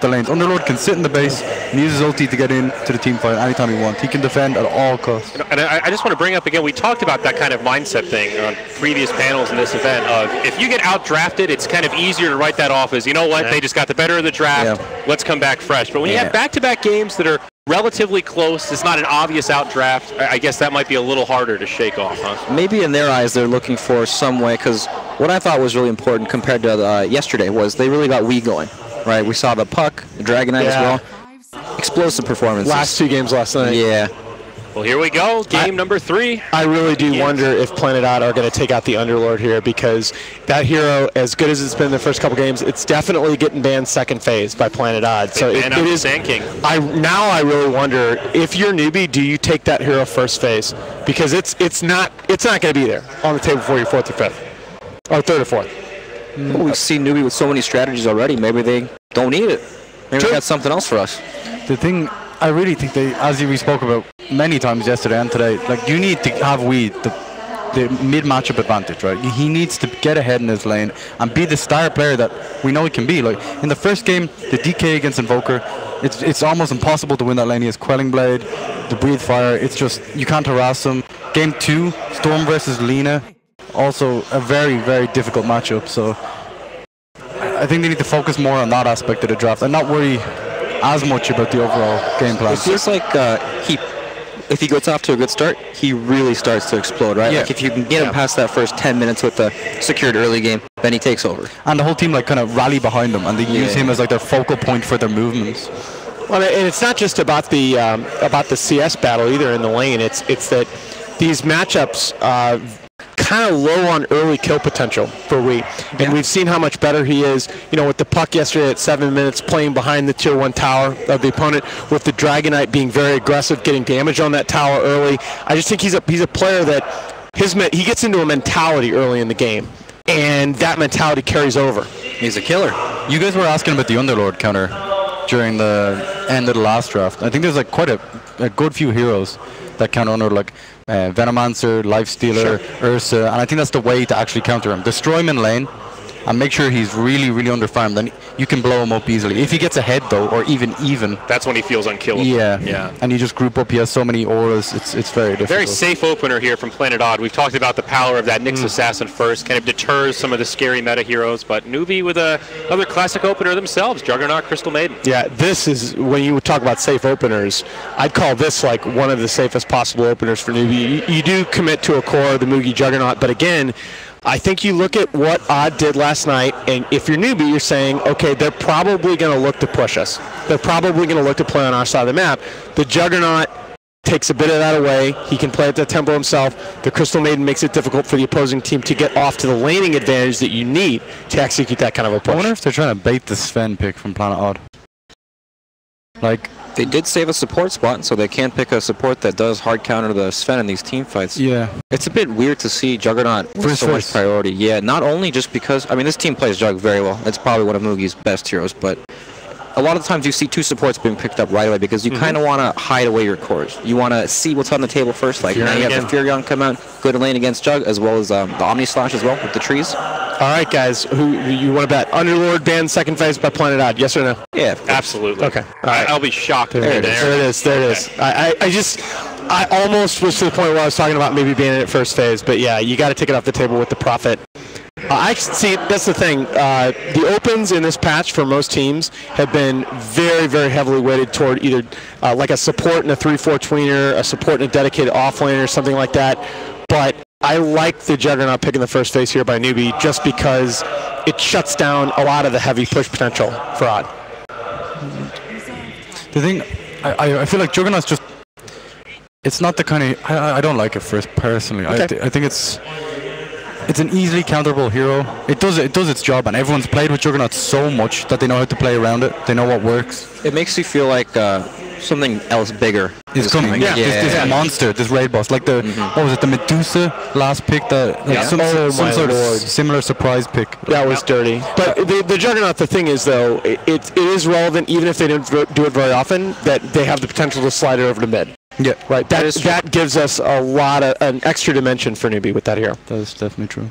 the lanes. Underlord can sit in the base and use his ulti to get into the team fight anytime he wants. He can defend at all costs. And I just want to bring up again, we talked about that kind of mindset thing on previous panels in this event of if you get out-drafted, it's kind of easier to write that off as, you know what, they just got the better of the draft, let's come back fresh. But when you have back-to-back games that are relatively close, it's not an obvious out-draft, I guess that might be a little harder to shake off, huh? Maybe in their eyes they're looking for some way, because what I thought was really important compared to yesterday was they really got Wii going, right? We saw the Puck, the Dragonite as well. Explosive performances. Last 2 games last night. Yeah. Well, here we go, game number 3. I really do wonder if Planet Odd are going to take out the Underlord here, because that hero, as good as it's been in the first couple games, it's definitely getting banned second phase by Planet Odd. So it is Sand King. Now I really wonder if you're Newbee, do you take that hero first phase? Because it's not going to be there on the table for your 4th or 5th, or 3rd or 4th. Well, we've seen Newbee with so many strategies already. Maybe they don't need it. Maybe they got something else for us. The thing, I really think they, as we spoke about many times yesterday and today, like you need to have the mid-matchup advantage, right? He needs to get ahead in his lane and be the star player that we know he can be. Like in the first game, the DK against Invoker, it's almost impossible to win that lane. He has Quelling Blade, the Breathe Fire. It's just, you can't harass him. Game 2, Storm versus Lina, also a very, very difficult matchup. So I think they need to focus more on that aspect of the draft and not worry as much about the overall game plan. It feels like if he gets off to a good start, he really starts to explode, right? Like if you can get him past that first 10 minutes with a secured early game, then he takes over. And the whole team like kind of rally behind him, and they use him as like their focal point for their movements. Well, and it's not just about the CS battle either in the lane. It's that these matchups kind of low on early kill potential for Wii. And we've seen how much better he is, you know, with the Puck yesterday at 7 minutes playing behind the tier 1 tower of the opponent, with the Dragonite being very aggressive, getting damage on that tower early. I just think he's a player that he gets into a mentality early in the game, and that mentality carries over. He's a killer. You guys were asking about the Underlord counter during the end of the last draft. I think there's like quite a good few heroes that counter Underlord, like Venomancer, Lifestealer, Ursa, and I think that's the way to actually counter him. Destroy him in lane and make sure he's really, really underfarmed, then you can blow him up easily. If he gets ahead though, or even, that's when he feels unkillable. Yeah. And you just group up, he has so many auras, it's very difficult. Very safe opener here from Planet Odd. We've talked about the power of that Nyx Assassin first, kind of deters some of the scary meta heroes, but Newbee with another classic opener themselves, Juggernaut, Crystal Maiden. Yeah, this is, when you talk about safe openers, I'd call this like one of the safest possible openers for Newbee. You do commit to a core of the Mugi Juggernaut, but again, I think you look at what Odd did last night, and if you're Newbee, you're saying, okay, they're probably going to look to push us. They're probably going to look to play on our side of the map. The Juggernaut takes a bit of that away. He can play at the tempo himself. The Crystal Maiden makes it difficult for the opposing team to get off to the laning advantage that you need to execute that kind of a push. I wonder if they're trying to bait the Sven pick from Planet Odd. Like, they did save a support spot, so they can pick a support that does hard counter the Sven in these team fights. Yeah. It's a bit weird to see Juggernaut with so much priority. Yeah, not only just because, I mean, this team plays Jug very well. It's probably one of Mugi's best heroes, but a lot of times you see 2 supports being picked up right away because you kind of want to hide away your cores. You want to see what's on the table first. Like now you have the Furion come out, good lane against Jug, as well as the Omni Slash as well with the trees. All right, guys, who you want to bet? Underlord banned second phase by Planet Odd, yes or no? Yeah, absolutely. Okay. All right. I'll be shocked. There it is. I almost was to the point where I was talking about maybe banning it first phase, but yeah, you got to take it off the table with the Prophet. I see, that's the thing. The opens in this patch for most teams have been very, very heavily weighted toward either like a support in a 3-4 tweener, a support in a dedicated offlaner, or something like that. But I like the Juggernaut picking the first phase here by Newbee just because it shuts down a lot of the heavy push potential for Odd. The thing, I feel like Juggernaut's just, it's not the kind of, I don't like it first personally. Okay. I think it's an easily counterable hero. It does its job, and everyone's played with Juggernaut so much that they know how to play around it. They know what works. It makes you feel like something else bigger is coming. Yeah. This monster, this raid boss, like the what was it, the Medusa last pick, that like some sort of similar surprise pick. That was dirty. But the Juggernaut, the thing is though, it is relevant even if they don't do it very often. That they have the potential to slide it over to mid. Yeah, right. That gives us a lot of an extra dimension for Newbee with that hero. That is definitely true.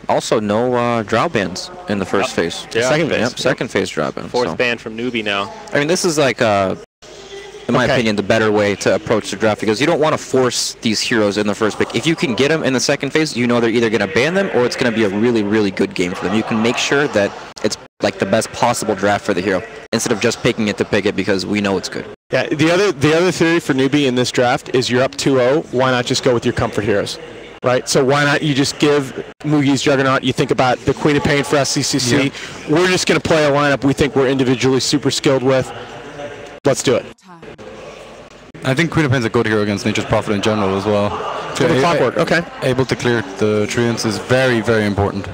Also, no draw bans in the first phase. Yeah. Second phase. Yep, second phase draw ban. Fourth ban from Newbee now. I mean, this is like, in my opinion, the better way to approach the draft because you don't want to force these heroes in the first pick. If you can get them in the second phase, you know they're either going to ban them or it's going to be a really, really good game for them. You can make sure that it's like the best possible draft for the hero instead of just picking it to pick it because we know it's good. Yeah, the other theory for Newbee in this draft is you're up 2-0. Why not just go with your comfort heroes? Right, so why not you just give Mugi's Juggernaut, you think about the Queen of Pain for SCCC, Yep. We're just going to play a lineup we think we're individually super skilled with. Let's do it. I think Queen of Pain's a good hero against Nature's Prophet in general as well. For the clockwork, okay. Able to clear the treants is very, very important.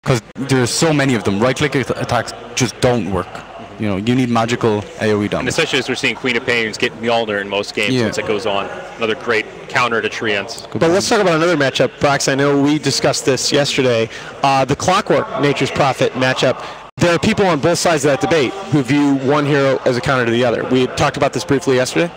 Because there's so many of them. Right-click attacks just don't work. You know, you need magical AoE damage. And especially as we're seeing Queen of Pains get Mjolnir in most games once it goes on. Another great counter to treants. But let's talk about another matchup, Brax. I know we discussed this yesterday. The Clockwork Nature's Prophet matchup. There are people on both sides of that debate who view one hero as a counter to the other. We talked about this briefly yesterday.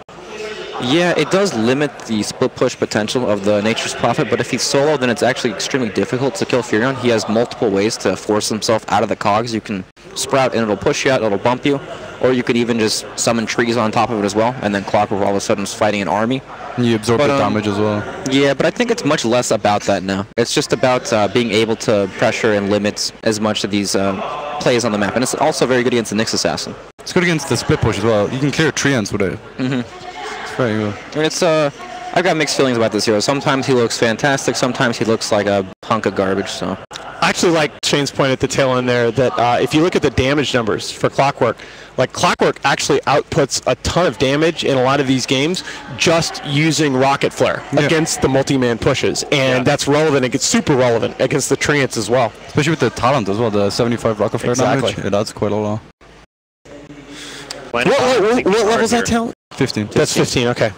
Yeah, it does limit the split push potential of the Nature's Prophet, but if he's solo, then it's actually extremely difficult to kill Furion. He has multiple ways to force himself out of the cogs. You can sprout and it'll push you out, it'll bump you, or you could even just summon trees on top of it as well, and then Clockwork all of a sudden is fighting an army. And you absorb the damage as well. Yeah, but I think it's much less about that now. It's just about being able to pressure and limit as much of these plays on the map, and it's also very good against the Nyx Assassin. It's good against the split push as well. You can clear treants with it. Very good. I mean, it's I've got mixed feelings about this hero. Sometimes he looks fantastic. Sometimes he looks like a hunk of garbage. So I actually like Shane's point at the tail end there that if you look at the damage numbers for Clockwork, like Clockwork actually outputs a ton of damage in a lot of these games just using Rocket Flare against the multi-man pushes, and that's relevant. It gets super relevant against the treants as well, especially with the talent as well. The 75 Rocket Flare damage. It adds quite a lot. What level is that talent? 15. That's 15. Okay.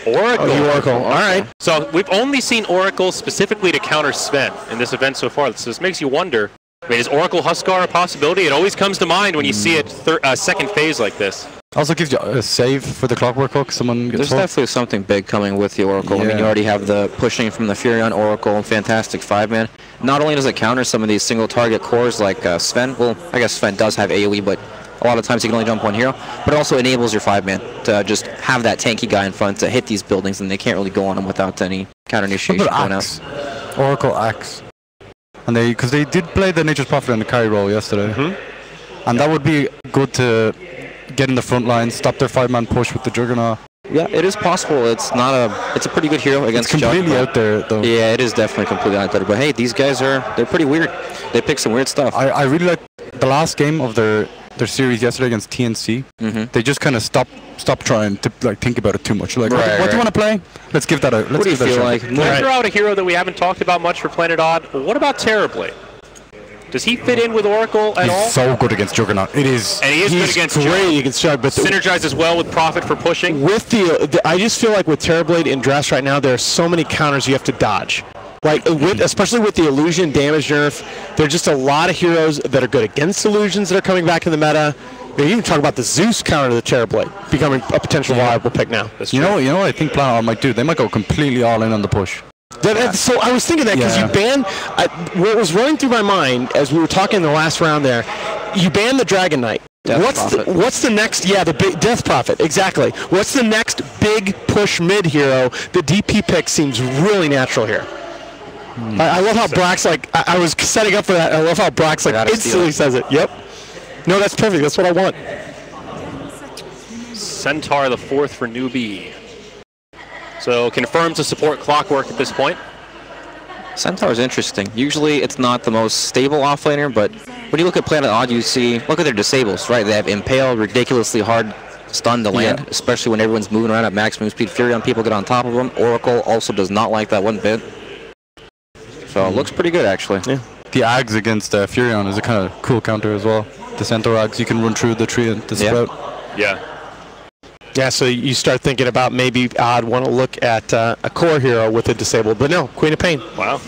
Oracle. Oh, Oracle. All right. So we've only seen Oracle specifically to counter Sven in this event so far. So this makes you wonder, I mean, is Oracle Huskar a possibility? It always comes to mind when you see it second phase like this. Also gives you a save for the Clockwork Hook. Someone gets There's definitely something big coming with the Oracle. I mean, you already have the pushing from the Furion Oracle, fantastic 5-man. Not only does it counter some of these single target cores like Sven, well, I guess Sven does have AoE, but a lot of times you can only jump one hero, but it also enables your 5-man to just have that tanky guy in front to hit these buildings, and they can't really go on them without any counter initiation going out. Oracle Axe. And because they did play the Nature's Prophet in the carry role yesterday. And that would be good to get in the front line, stop their 5-man push with the Juggernaut. Yeah, it is possible. It's a pretty good hero against It's completely out there, though. Yeah, it is definitely completely out there. But hey, these guys they're pretty weird. They pick some weird stuff. I really like the last game of their series yesterday against TNC. They just kind of stopped trying to think about it too much. Like, what do you want to play? Let's give that a. What do you feel like? Let's throw out a hero that we haven't talked about much for Planet Odd. What about Terrorblade? Does he fit in with Oracle at all? He's so good against Juggernaut. It is. And he is good against great against Jug, but synergizes well with Prophet for pushing. With I just feel like with Terrorblade in drafts right now, there are so many counters you have to dodge. Like especially with the illusion damage nerf, there are just a lot of heroes that are good against illusions that are coming back in the meta. You even talk about the Zeus counter to the Terrorblade becoming a potential viable pick now. You know what I think Planet Odd might do? They might go completely all in on the push. So I was thinking that because you ban what was running through my mind as we were talking in the last round there, you ban the Dragon Knight. What's the next? Yeah, the big Death Prophet. Exactly. What's the next big push mid hero? The DP pick seems really natural here. I love how Brax I was setting up for that. I love how Brax instantly says it. Yep. No, that's perfect. That's what I want. Centaur the 4th for Newbee. So confirmed to support Clockwork at this point. Centaur is interesting. Usually it's not the most stable offlaner, but when you look at Planet Odd, you see, look at their disables, right? They have Impale, ridiculously hard stun to land, especially when everyone's moving around at max move speed. Furion people get on top of them. Oracle also does not like that one bit. So it looks pretty good, actually. Yeah. The Ags against Furion is a kind of cool counter as well. The Centaur Ags, you can run through the tree and the sprout. Yeah, so you start thinking about maybe Odd want to look at a core hero with a disabled, but no, Queen of Pain. Wow.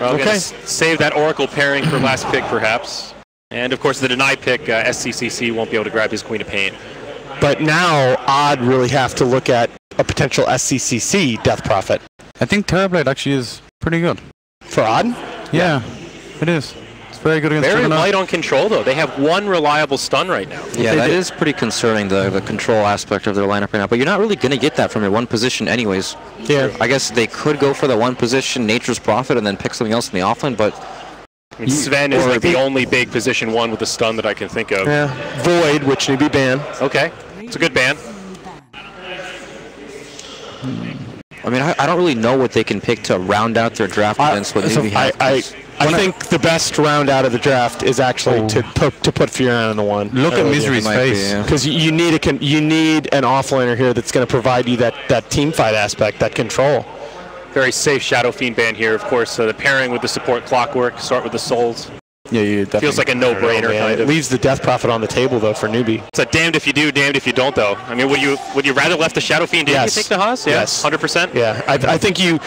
Well, okay. Save that Oracle pairing for last pick, perhaps. And, of course, the denied pick, SCCC won't be able to grab his Queen of Pain. But now Odd really have to look at a potential SCCC Death Prophet. I think Terrorblade actually is pretty good. For Odd? Yeah, it is. It's very good against Very Juggernaut. light on control, though. They have one reliable stun right now. Yeah, that is pretty concerning, the control aspect of their lineup right now. But you're not really going to get that from your one position anyways. Yeah. I guess they could go for the one position, Nature's Prophet, and then pick something else in the offlane, but... I mean, Sven is like the only big position one with a stun that I can think of. Yeah. Void, which NewBee ban. Okay. It's a good ban. I mean, I don't really know what they can pick to round out their draft against what NewBee has. I think the best round out of the draft is actually to put Fioran on the one. Look at Misery's face. Because you need an offlaner here that's going to provide you that team fight aspect, that control. Very safe Shadow Fiend ban here, of course. The pairing with the support Clockwork, start with the Souls. Yeah, definitely. Feels like a no-brainer kind It of. leaves the Death Prophet on the table though for NewBee. It's a damned if you do, damned if you don't though. I mean, would you rather left the Shadow Fiend in? Yes. You take the Haas? Yes. 100%. Yeah, I think you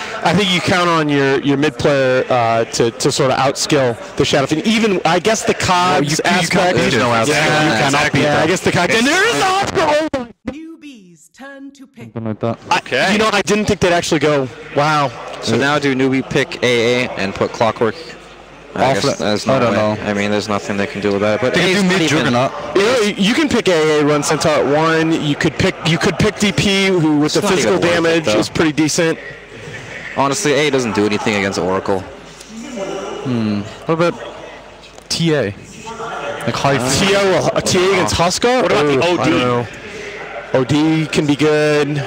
count on your mid player to sort of outskill the Shadow Fiend. Even I guess the COGS aspect. There's no outside. Yeah, You cannot beat that. I guess the COGS. And there is the Newbee's turn to pick. Something like that. Okay. You know, I didn't think they'd actually go. Wow. So now do NewBee pick AA and put Clockwork? I guess there's no don't way. know. I mean, there's nothing they can do about it. But They can do mid-Juggernaut. You know, you can pick AA, run Centaur at 1. You could pick DP, who with the not physical even worth it, damage though. is pretty decent. Honestly, AA doesn't do anything against Oracle. What about TA? Like high TA against Huskar? What about the I don't know. OD can be good.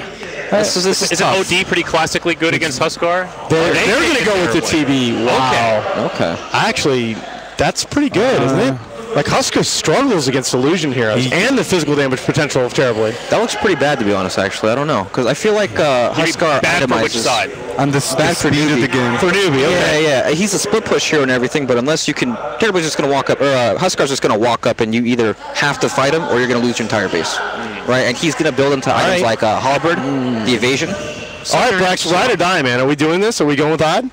This is Isn't tough. OD pretty classically good against Huskar? They're going to go with the TB. Wow. Okay. Actually, that's pretty good, isn't it? Like, Huskar struggles against illusion heroes and the physical damage potential of Terrorblade. That looks pretty bad, to be honest, actually. I don't know. Because I feel like Huskar Bad for which itemizes... side? and the speed of the game. For NewBee, okay. Yeah. He's a split push hero and everything, but unless you can... Terrorblade's just going to walk up, or Huskar's just going to walk up, and you either have to fight him, or you're going to lose your entire base. Right? And he's going to build into items like Halberd, the evasion. All right, Brax, ride or die, man. Are we doing this? Are we going with Odd?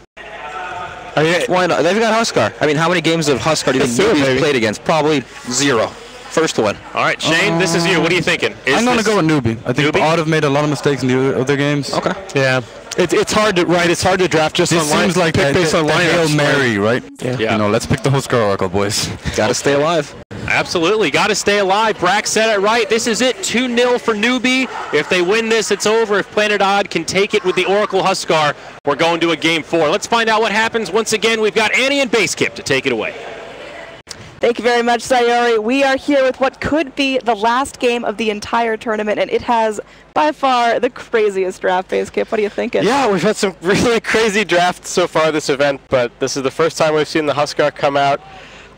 I mean, Why not? They've got Huskar. I mean, how many games of Huskar do you Let's do it, think baby. played against? Probably 0. First one. All right, Shane, this is you. What are you thinking? I'm going to go with NewBee. I think NewBee? Odd have made a lot of mistakes in the other games. Okay. yeah. It's hard to It's hard to draft just This on line. seems like pick based on the Hail lineups. Mary, right? Yeah. Yeah. You know, let's pick the Huskar Oracle, boys. Gotta stay alive. Absolutely. Got to stay alive. Brax said it right. This is it. 2-0 for NewBee. If they win this, it's over. If Planet Odd can take it with the Oracle Huskar, we're going to a Game 4. Let's find out what happens. Once again, we've got Annie and Basekip to take it away. Thank you very much, Sayori. We are here with what could be the last game of the entire tournament, and it has by far the craziest draft base. Kip, what are you thinking? Yeah, we've had some really crazy drafts so far this event, but this is the first time we've seen the Huskar come out.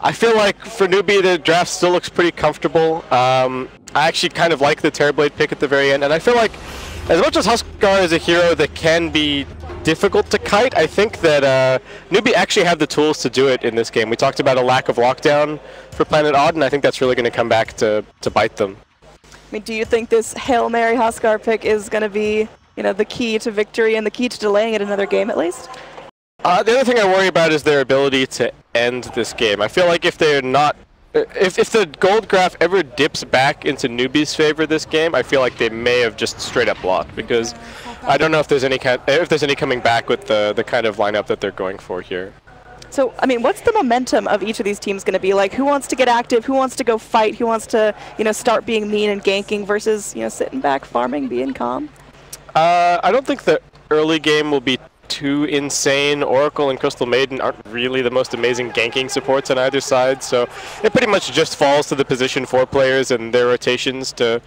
I feel like for NewBee, the draft still looks pretty comfortable. I actually kind of like the Terrorblade pick at the very end, and I feel like as much as Huskar is a hero that can be difficult to kite, I think that NewBee actually have the tools to do it in this game. We talked about a lack of lockdown for Planet Odd, and I think that's really going to come back to bite them. I mean, do you think this Hail Mary Huskar pick is going to be, you know, the key to victory and the key to delaying it another game at least? The other thing I worry about is their ability to end this game. I feel like if they're not, if the gold graph ever dips back into NewBee's favor this game, I feel like they may have just straight up blocked, because I don't know if there's any coming back with the kind of lineup that they're going for here. So, I mean, what's the momentum of each of these teams going to be? Like, who wants to get active? Who wants to go fight? Who wants to, you know, start being mean and ganking versus, you know, sitting back, farming, being calm? I don't think the early game will be too insane. Oracle and Crystal Maiden aren't really the most amazing ganking supports on either side, so it pretty much just falls to the position 4 players and their rotations to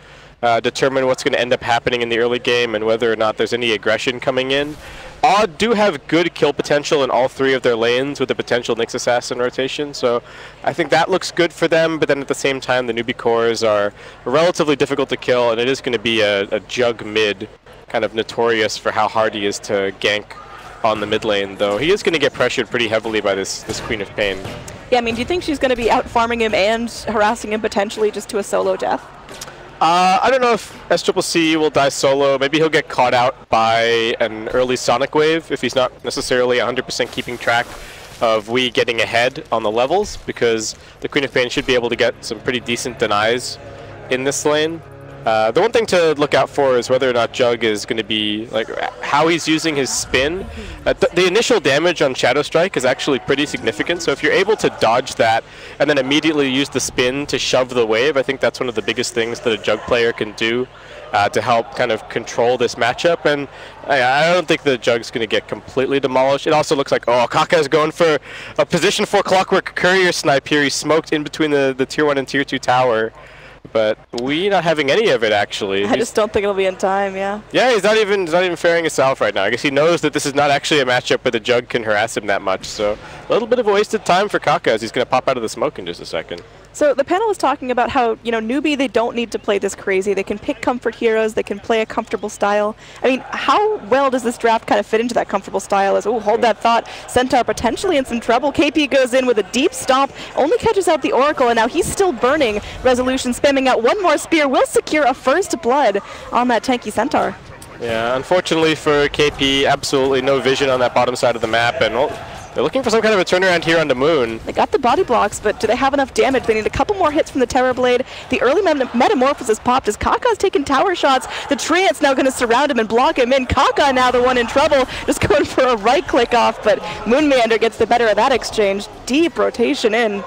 determine what's going to end up happening in the early game and whether or not there's any aggression coming in. Odd do have good kill potential in all 3 of their lanes with the potential Nyx Assassin rotation, so I think that looks good for them, but then at the same time the NewBee cores are relatively difficult to kill, and it is going to be a jug mid, kind of notorious for how hard he is to gank on the mid lane, though he is going to get pressured pretty heavily by this Queen of Pain. Yeah, I mean, do you think she's going to be out farming him and harassing him potentially just to a solo death? I don't know if SCCC will die solo. Maybe he'll get caught out by an early Sonic Wave if he's not necessarily 100% keeping track of we getting ahead on the levels, because the Queen of Pain should be able to get some pretty decent denies in this lane. The one thing to look out for is whether or not Jug is going to be, like, how he's using his spin. The initial damage on Shadow Strike is actually pretty significant, so if you're able to dodge that and then immediately use the spin to shove the wave, I think that's one of the biggest things that a Jug player can do to help kind of control this matchup. And I don't think the Jug's going to get completely demolished. It also looks like, oh, Kaka is going for a position 4 Clockwork Courier snipe here. He's smoked in between the Tier 1 and Tier 2 tower. But we not having any of it, actually. I just don't think it'll be in time, yeah. Yeah, he's not even faring himself right now. I guess he knows that this is not actually a matchup where the Jug can harass him that much. So a little bit of a wasted time for Kaka as he's going to pop out of the smoke in just a second. So the panel was talking about how, you know, Newbee, they don't need to play this crazy. They can pick comfort heroes. They can play a comfortable style. I mean, how well does this draft kind of fit into that comfortable style? As, oh, hold that thought. Centaur potentially in some trouble. KP goes in with a deep stomp, only catches out the Oracle, and now he's still burning. Resolution spamming out one more spear will secure a first blood on that tanky Centaur. Yeah, unfortunately for KP, absolutely no vision on that bottom side of the map, and they're looking for some kind of a turnaround here on the Moon. They got the body blocks, but do they have enough damage? They need a couple more hits from the Terror Blade. The early Metamorphosis popped as Kaka's taking tower shots. The Treant's now going to surround him and block him in. Kaka now the one in trouble, just going for a right click off, but Moon Meander gets the better of that exchange. Deep rotation in.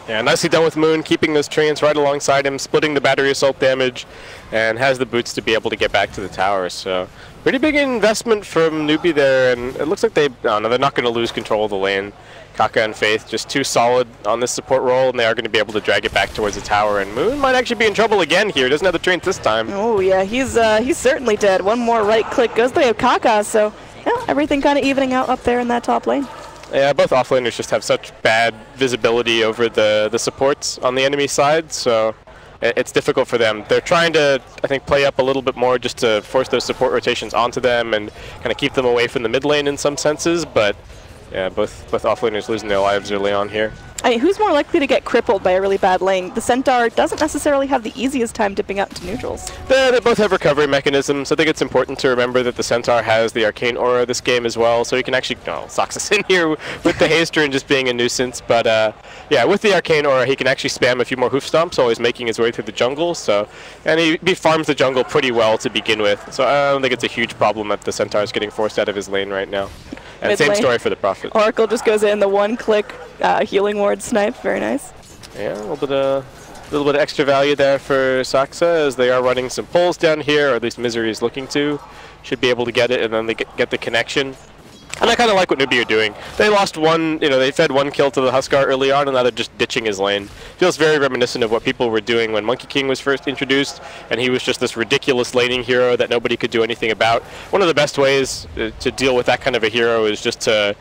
Yeah, nicely done with Moon, keeping those Treants right alongside him, splitting the battery assault damage, and has the boots to be able to get back to the tower. So pretty big investment from Newbee there, and it looks like they're not going to lose control of the lane. Kaka and Faith just too solid on this support role, and they are going to be able to drag it back towards the tower. And Moon might actually be in trouble again here. Doesn't have the Treant this time. Oh yeah, he's certainly dead. One more right click goes the way of Kaka, so yeah, everything kind of evening out up there in that top lane. Yeah, both offlaners just have such bad visibility over the supports on the enemy side, so it's difficult for them. They're trying to, I think, play up a little bit more just to force those support rotations onto them and kind of keep them away from the mid lane in some senses, but yeah, both offlaners losing their lives early on here. I mean, who's more likely to get crippled by a really bad lane? The Centaur doesn't necessarily have the easiest time dipping out to neutrals. They both have recovery mechanisms. I think it's important to remember that the Centaur has the Arcane Aura this game as well, so he can actually, socks us in here with the Haster and just being a nuisance. But yeah, with the Arcane Aura, he can actually spam a few more hoof stomps, always making his way through the jungle. So, and he farms the jungle pretty well to begin with. So I don't think it's a huge problem that the Centaur is getting forced out of his lane right now. And same story for the Prophet. Oracle just goes in, the one-click healing ward snipe. Very nice. Yeah, a little bit of extra value there for Saksa as they are running some pulls down here, or at least Misery is looking to. Should be able to get it, and then they get the connection. And I kind of like what Newbee are doing. They lost one, they fed one kill to the Huskar early on, and now they're just ditching his lane. Feels very reminiscent of what people were doing when Monkey King was first introduced, and he was just this ridiculous laning hero that nobody could do anything about. One of the best ways to deal with that kind of a hero is just to,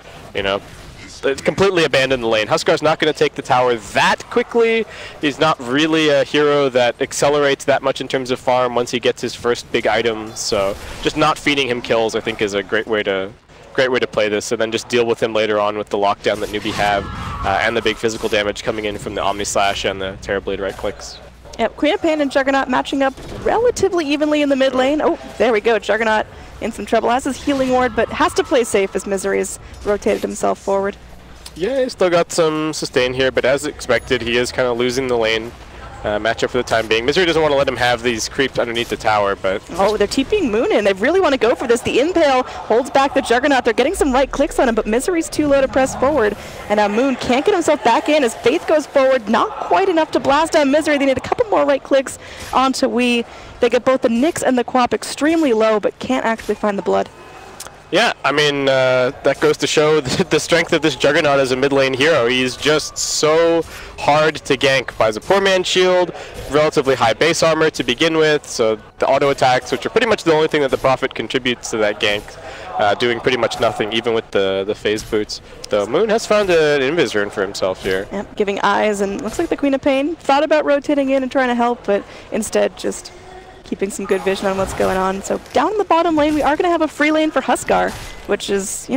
completely abandon the lane. Huskar's not going to take the tower that quickly. He's not really a hero that accelerates that much in terms of farm once he gets his first big item, so just not feeding him kills, I think, is a great way to play this, and then just deal with him later on with the lockdown that Newbee have and the big physical damage coming in from the Omni Slash and the Terrorblade right clicks. Yep, Queen of Pain and Juggernaut matching up relatively evenly in the mid lane. Oh, there we go. Juggernaut in some trouble. Has his healing ward, but has to play safe as Misery has rotated himself forward. Yeah, he's still got some sustain here, but as expected, he is kind of losing the lane. Matchup for the time being. Misery doesn't want to let him have these creeps underneath the tower, but... Oh, they're TPing Moon in. They really want to go for this. The Impale holds back the Juggernaut. They're getting some right clicks on him, but Misery's too low to press forward. And now Moon can't get himself back in as Faith goes forward. Not quite enough to blast down Misery. They need a couple more right clicks onto Wii. They get both the Nyx and the Quap extremely low, but can't actually find the blood. Yeah, I mean, that goes to show the strength of this Juggernaut as a mid lane hero. He's just so hard to gank. Buys a poor man's shield, relatively high base armor to begin with, so the auto attacks, which are pretty much the only thing that the Prophet contributes to that gank, doing pretty much nothing, even with the phase boots. Though Moon has found an invis rune for himself here. Yep, giving eyes, and looks like the Queen of Pain thought about rotating in and trying to help, but instead just keeping some good vision on what's going on. So down in the bottom lane, we are going to have a free lane for Huskar, which is,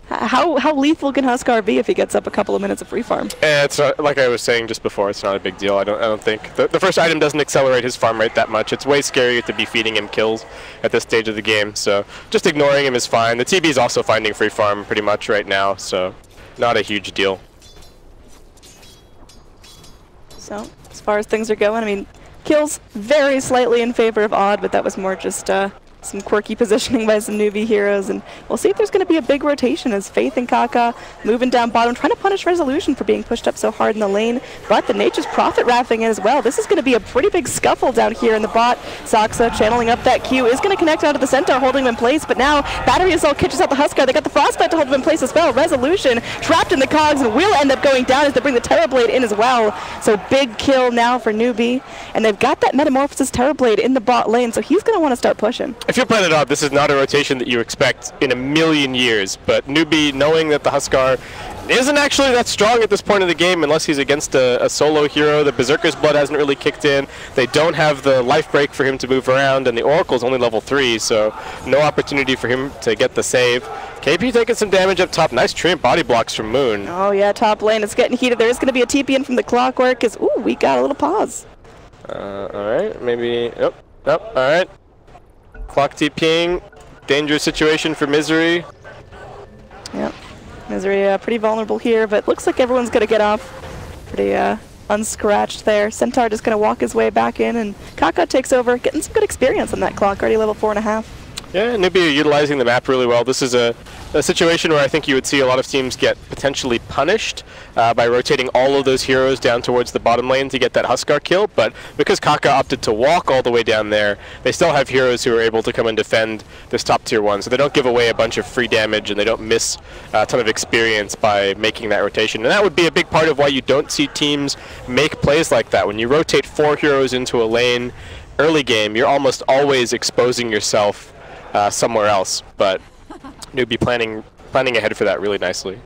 how lethal can Huskar be if he gets up a couple of minutes of free farm? It's not, like I was saying just before, it's not a big deal. I don't think the first item doesn't accelerate his farm rate that much. It's way scarier to be feeding him kills at this stage of the game. So just ignoring him is fine. The TB is also finding free farm pretty much right now, so not a huge deal. So as far as things are going, I mean, Kills very slightly in favor of Odd, but that was more just some quirky positioning by some Newbee heroes, and we'll see if there's going to be a big rotation as Faith and Kaka moving down bottom, trying to punish Resolution for being pushed up so hard in the lane, but the Nature's Prophet wrapping in as well. This is going to be a pretty big scuffle down here in the bot. Saxa channeling up that Q is going to connect onto the Centaur, holding him in place, but now Battery Assault catches out the Huskar. They got the Frostbite to hold him in place as well. Resolution trapped in the cogs and will end up going down as they bring the Terrorblade in as well. So big kill now for Newbee, and they've got that Metamorphosis Terrorblade in the bot lane, so he's going to want to start pushing. If you're playing it odd, this is not a rotation that you expect in a million years, but Newbee, knowing that the Huskar isn't actually that strong at this point of the game unless he's against a solo hero. The Berserker's Blood hasn't really kicked in. They don't have the life break for him to move around, and the Oracle's only level 3, so no opportunity for him to get the save. KP taking some damage up top. Nice tree and body blocks from Moon. Oh yeah, top lane, it's getting heated. There is going to be a TP in from the Clockwork, because, ooh, we got a little pause. Alright, maybe, yep, alright. Clock TPing, dangerous situation for Misery. Yep, Misery pretty vulnerable here, but looks like everyone's going to get off pretty unscratched there. Centaur just going to walk his way back in, and Kaka takes over, getting some good experience on that clock, already level 4.5. Yeah, Newbee utilizing the map really well. This is a situation where I think you would see a lot of teams get potentially punished by rotating all of those heroes down towards the bottom lane to get that Huskar kill, but because Kaka opted to walk all the way down there, they still have heroes who are able to come and defend this top tier 1, so they don't give away a bunch of free damage and they don't miss a ton of experience by making that rotation. And that would be a big part of why you don't see teams make plays like that. When you rotate 4 heroes into a lane early game, you're almost always exposing yourself somewhere else, but Newbee planning ahead for that really nicely.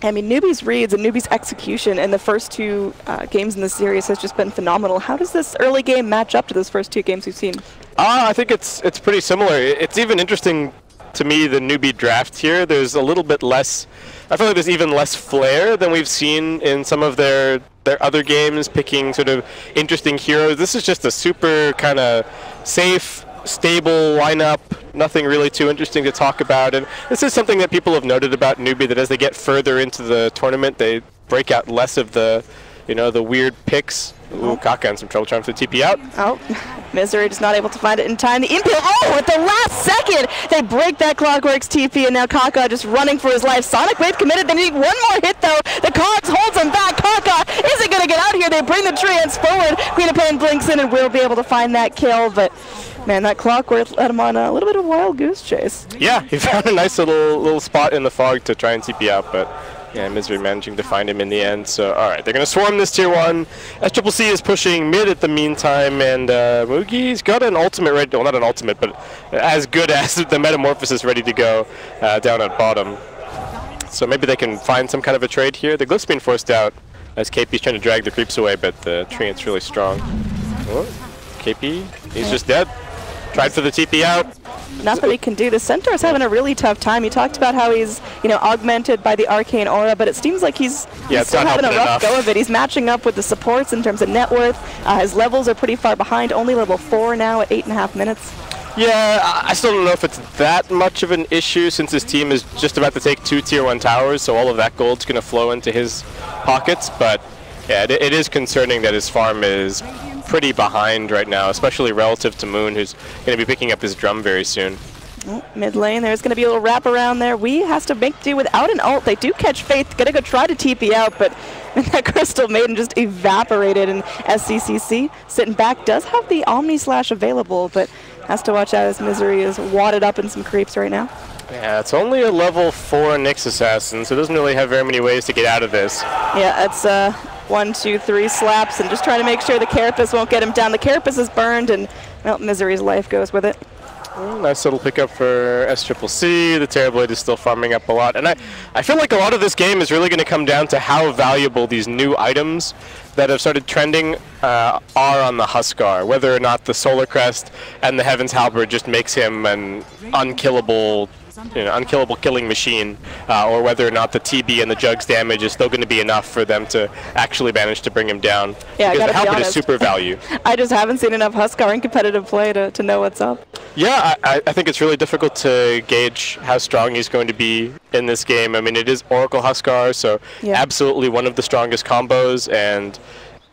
I mean, Newbee's reads and Newbee's execution in the first 2 games in the series has just been phenomenal. How does this early game match up to those first 2 games we've seen? I think it's pretty similar. It's even interesting to me, the Newbee draft here. There's a little bit less, I feel like there's even less flair than we've seen in some of their other games, picking sort of interesting heroes. This is just a super kind of safe, stable lineup, nothing really too interesting to talk about, and this is something that people have noted about Newbee, that as they get further into the tournament, they break out less of the, the weird picks. Ooh, Kaka in some trouble trying for the TP out. Oh, Misery just not able to find it in time. The impale, oh, at the last second, they break that Clockwork's TP, and now Kaka just running for his life. Sonic Wave committed, they need one more hit though. The Cogs holds him back. Kaka isn't going to get out here. They bring the treants forward. Queen of Pain blinks in and will be able to find that kill, but man, that Clockwork led him on a little bit of a wild goose chase. Yeah, he found a nice little spot in the fog to try and TP out, but yeah, Misery managing to find him in the end. So, alright, they're going to swarm this tier 1. SCCC is pushing mid at the meantime, and Moogie's got an ultimate ready, well, not an ultimate, but as good as the Metamorphosis ready to go down at bottom. So maybe they can find some kind of a trade here. The Glyph's being forced out as KP's trying to drag the creeps away, but the treant's really strong. Oh, KP, he's just dead. Tried for the TP out. Nothing he can do. The Centaur's having a really tough time. You talked about how he's, augmented by the Arcane Aura, but it seems like he's still having a rough go of it. He's matching up with the supports in terms of net worth. His levels are pretty far behind, only level 4 now at 8.5 minutes. Yeah, I still don't know if it's that much of an issue since his team is just about to take 2 tier 1 towers, so all of that gold's going to flow into his pockets, but yeah, it is concerning that his farm is pretty behind right now, especially relative to Moon, who's going to be picking up his drum very soon. Oh, mid lane, there's going to be a little wrap around there. We has to make do without an ult. They do catch Faith, going to go try to TP out, but that Crystal Maiden just evaporated, and SCCC sitting back does have the Omni Slash available, but has to watch out as Misery is wadded up in some creeps right now. Yeah, it's only a level 4 Nyx Assassin, so it doesn't really have very many ways to get out of this. Yeah, it's 1, 2, 3 slaps, and just trying to make sure the Carapace won't get him down. The Carapace is burned, and well, Misery's life goes with it. Oh, nice little pickup for SCCC. The Terrorblade is still farming up a lot, and I feel like a lot of this game is really going to come down to how valuable these new items that have started trending are on the Huskar, whether or not the Solar Crest and the Heaven's Halberd just makes him an unkillable killing machine, or whether or not the TB and the Jug's damage is still going to be enough for them to actually manage to bring him down. Yeah, because the Halberd is super value. I just haven't seen enough Huskar in competitive play to know what's up. Yeah, I think it's really difficult to gauge how strong he's going to be in this game. I mean, it is Oracle Huskar, so absolutely one of the strongest combos, and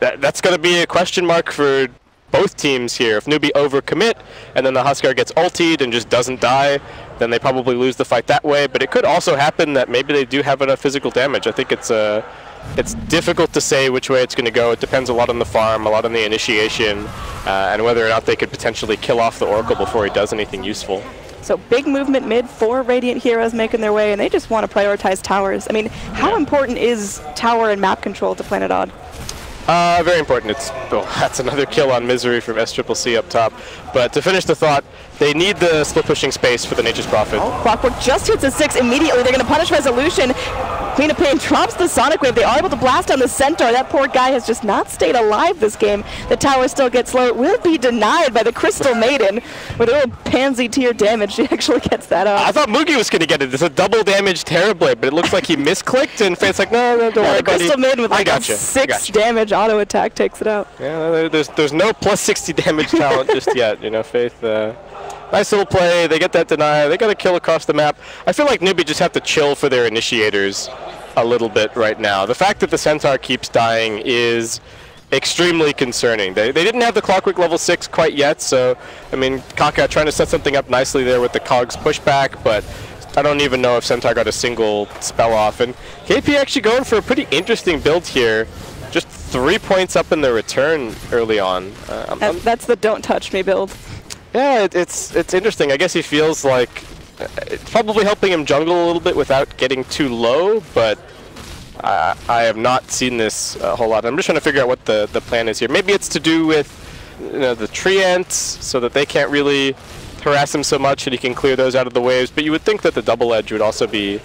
that's going to be a question mark for both teams here. If Newbee overcommit and then the Huskar gets ultied and just doesn't die, then they probably lose the fight that way. But it could also happen that maybe they do have enough physical damage. I think it's difficult to say which way it's going to go. It depends a lot on the farm, a lot on the initiation, and whether or not they could potentially kill off the Oracle before he does anything useful. So big movement mid, 4 Radiant heroes making their way, and they just want to prioritize towers. I mean, how important is tower and map control to Planet Odd? Very important. That's another kill on Misery from SCCC up top. But to finish the thought, they need the split pushing space for the Nature's Prophet. Oh, Clockwork just hits a 6 immediately. They're going to punish Resolution. Queen of Pain drops the Sonic Wave. They are able to blast on the Centaur. That poor guy has just not stayed alive this game. The tower still gets low. It will be denied by the Crystal Maiden with a little pansy tier damage. She actually gets that off. I thought Moogie was going to get it. It's a double damage Terror Blade, but it looks like he misclicked, and Faith's like, no, don't worry, the Crystal Maiden with like a 6 damage auto attack takes it out. Yeah, there's no plus 60 damage talent just yet. You know, Faith. Nice little play. They get that deny. They got a kill across the map. I feel like Newbee just have to chill for their initiators a little bit right now. The fact that the Centaur keeps dying is extremely concerning. They didn't have the Clockwork level 6 quite yet, so, I mean, Kaka trying to set something up nicely there with the Cogs pushback, but I don't even know if Centaur got a single spell off. And KP actually going for a pretty interesting build here. Just 3 points up in the return early on. That's the don't touch me build. Yeah, it's interesting. I guess he feels like it's probably helping him jungle a little bit without getting too low, but I have not seen this a whole lot. I'm just trying to figure out what the plan is here. Maybe it's to do with the tree ants so that they can't really harass him so much and he can clear those out of the waves, but you would think that the double edge would also be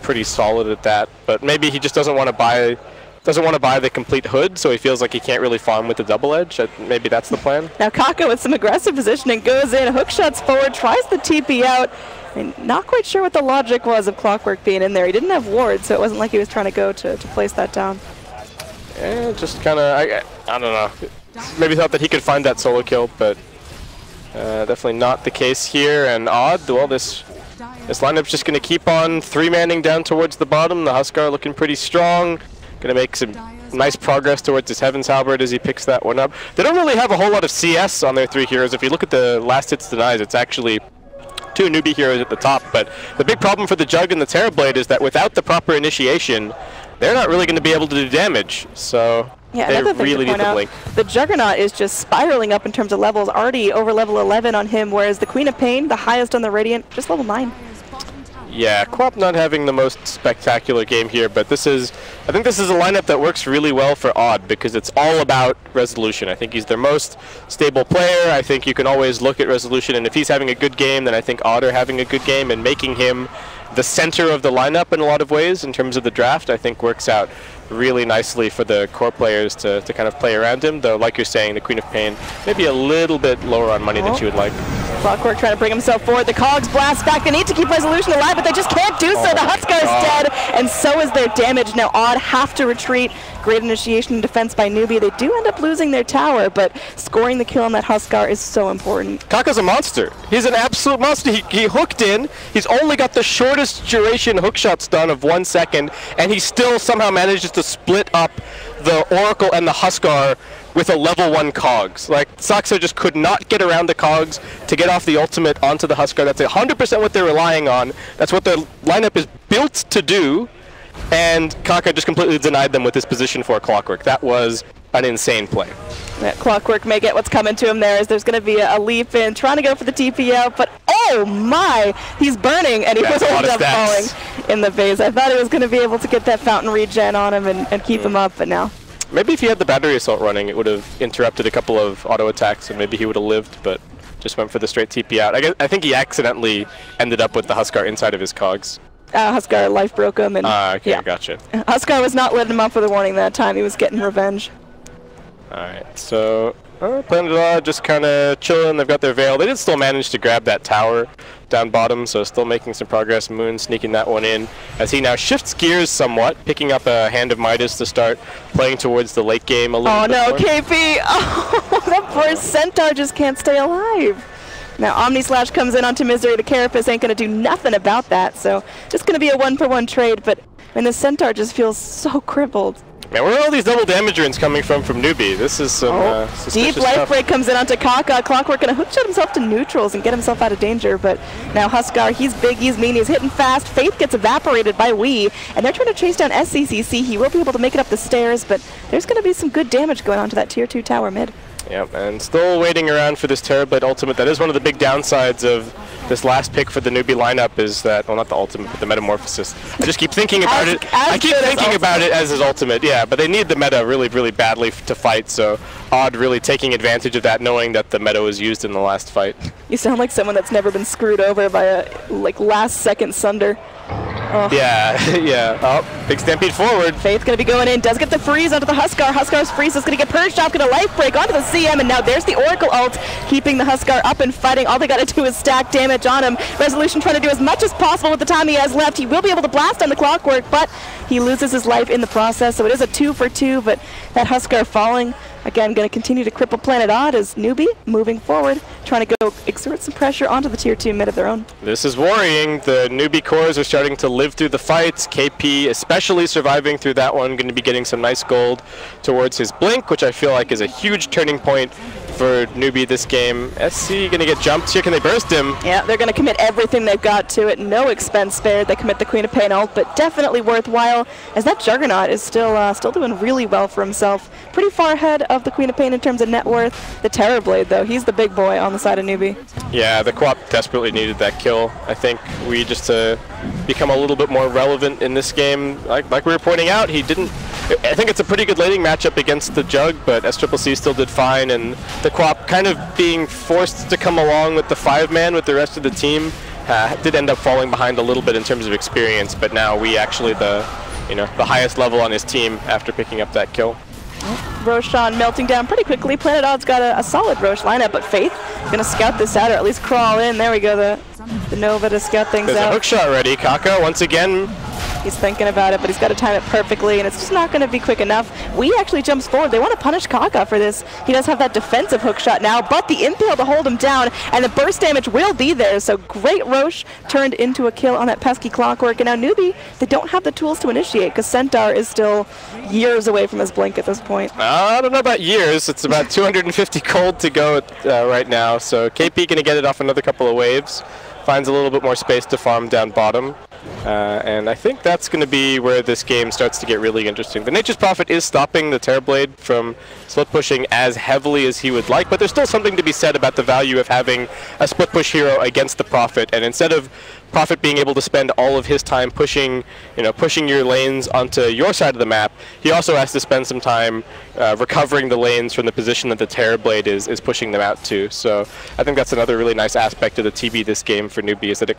pretty solid at that. But maybe he just doesn't want to buy the complete hood, so he feels like he can't really farm with the double edge. Maybe that's the plan. Now Kaka with some aggressive positioning goes in, hook shots forward, tries the TP out. I mean, not quite sure what the logic was of Clockwork being in there. He didn't have ward, so it wasn't like he was trying to go to place that down. Yeah, just kind of, I don't know. Maybe thought that he could find that solo kill, but definitely not the case here. And Odd, well, this lineup's just going to keep on 3-manning down towards the bottom. The Huskar looking pretty strong. Going to make some nice progress towards his Heaven's Halberd as he picks that one up. They don't really have a whole lot of CS on their 3 heroes. If you look at the last hits denies, it's actually 2 Newbee heroes at the top. But the big problem for the Jug and the Terror Blade is that without the proper initiation, they're not really going to be able to do damage. So yeah, they really need the blink. The Juggernaut is just spiraling up in terms of levels, already over level 11 on him, whereas the Queen of Pain, the highest on the Radiant, just level 9. Yeah, Quap not having the most spectacular game here, but I think this is a lineup that works really well for Odd because it's all about Resolution. I think he's their most stable player. I think you can always look at Resolution, and if he's having a good game, then I think Odd are having a good game, and making him the center of the lineup in a lot of ways in terms of the draft, I think works out really nicely for the core players to kind of play around him, though like you're saying, the Queen of Pain maybe a little bit lower on money than you would like. Clockwork trying to bring himself forward. The Cogs blast back. They need to keep Resolution alive, but they just can't do so. The Huskar is dead, and so is their damage. Now Odd have to retreat. Great initiation and defense by Newbee. They do end up losing their tower, but scoring the kill on that Huskar is so important. Kaka's a monster. He's an absolute monster. He hooked in. He's only got the shortest duration hook shots done of 1 second, and he still somehow manages to split up the Oracle and the Huskar with a level 1 Cogs. Like, Saxa just could not get around the Cogs to get off the ultimate onto the Huskar. That's 100% what they're relying on. That's what the lineup is built to do, and Kaka just completely denied them with his position for Clockwork. That was an insane play. Yeah, Clockwork may get what's coming to him there, as there's going to be a leap in, trying to go for the TP out, but oh my, he's burning, and he was ended up falling in the phase. I thought he was going to be able to get that fountain regen on him and keep him up, but now. Maybe if he had the battery assault running, it would have interrupted a couple of auto attacks, and maybe he would have lived, but just went for the straight TP out. I think he accidentally ended up with the Huskar inside of his Cogs. Huskar life broke him, and okay, yeah. Gotcha. Huskar was not letting him off with a warning that time. He was getting revenge. Alright, so Planet Odd just kind of chilling. They've got their Veil. They did still manage to grab that tower down bottom, so still making some progress. Moon sneaking that one in as he now shifts gears somewhat, picking up a Hand of Midas to start playing towards the late game a little bit more. KP! Oh, that poor Centaur just can't stay alive. Now Omni Slash comes in onto Misery. The Carapace ain't going to do nothing about that, so just going to be a 1-for-1 trade, but I mean, the Centaur just feels so crippled. Man, where are all these double damage runes coming from Newbee? This is some deep life break comes in onto Kaka. Clockwork gonna hookshot himself to neutrals and get himself out of danger, but now Huskar, he's big, he's mean, he's hitting fast. Faith gets evaporated by Wee, and they're trying to chase down SCCC. He will be able to make it up the stairs, but there's gonna be some good damage going on to that tier 2 tower mid. Yep, and still waiting around for this Terrorblade ultimate. That is one of the big downsides of this last pick for the Newbee lineup is that, well, not the ultimate, but the Metamorphosis. I just keep thinking about it. I keep thinking about it as his ultimate, yeah, but they need the meta really, really badly to fight, so Odd really taking advantage of that, knowing that the meta was used in the last fight. You sound like someone that's never been screwed over by a, last-second Sunder. Oh. Yeah, yeah. Oh, big stampede forward. Faith going to be going in, does get the freeze onto the Huskar. Huskar's freeze is going to get purged off, going to life break onto the CM, and now there's the Oracle ult, keeping the Huskar up and fighting. All they got to do is stack damage on him. Resolution trying to do as much as possible with the time he has left. He will be able to blast on the Clockwork, but he loses his life in the process, so it is a 2 for 2, but that Huskar falling. Again, going to continue to cripple Planet Odd as Newbee moving forward, trying to go exert some pressure onto the tier 2 mid of their own. This is worrying. The Newbee cores are starting to live through the fights. KP especially surviving through that one, going to be getting some nice gold towards his blink, which I feel like is a huge turning point for Newbee this game. SC going to get jumped here. Can they burst him? Yeah, they're going to commit everything they've got to it. No expense spared. They commit the Queen of Pain ult, but definitely worthwhile as that Juggernaut is still doing really well for himself. Pretty far ahead of the Queen of Pain in terms of net worth. The Terrorblade, though, he's the big boy on the side of Newbee. Yeah, the co-op desperately needed that kill. I think we just to become a little bit more relevant in this game, like we were pointing out, he didn't. I think it's a pretty good laning matchup against the Jug, but SCCC still did fine, and the co-op kind of being forced to come along with the 5-man with the rest of the team did end up falling behind a little bit in terms of experience, but now we actually the highest level on his team after picking up that kill. Roshan melting down pretty quickly. Planet Odd's got a solid Roche lineup, but Faith gonna scout this out, or at least crawl in. There we go, the Nova to scout things out. There's a hook shot ready. Kaka once again. He's thinking about it, but he's got to time it perfectly, and it's just not going to be quick enough. Wee actually jumps forward. They want to punish Kaka for this. He does have that defensive hook shot now, but the impale to hold him down, and the burst damage will be there. So great Roche turned into a kill on that pesky Clockwork, and now Newbee, they don't have the tools to initiate because Centaur is still years away from his blink at this point. I don't know about years. It's about 250 gold to go right now, so KP going to get it off another couple of waves. Finds a little bit more space to farm down bottom. And I think that's going to be where this game starts to get really interesting. The Nature's Prophet is stopping the Terrorblade from split pushing as heavily as he would like, but there's still something to be said about the value of having a split push hero against the Prophet. And instead of Prophet being able to spend all of his time pushing your lanes onto your side of the map, he also has to spend some time recovering the lanes from the position that the Terrorblade is pushing them out to. So I think that's another really nice aspect of the TB this game for Newbee, is that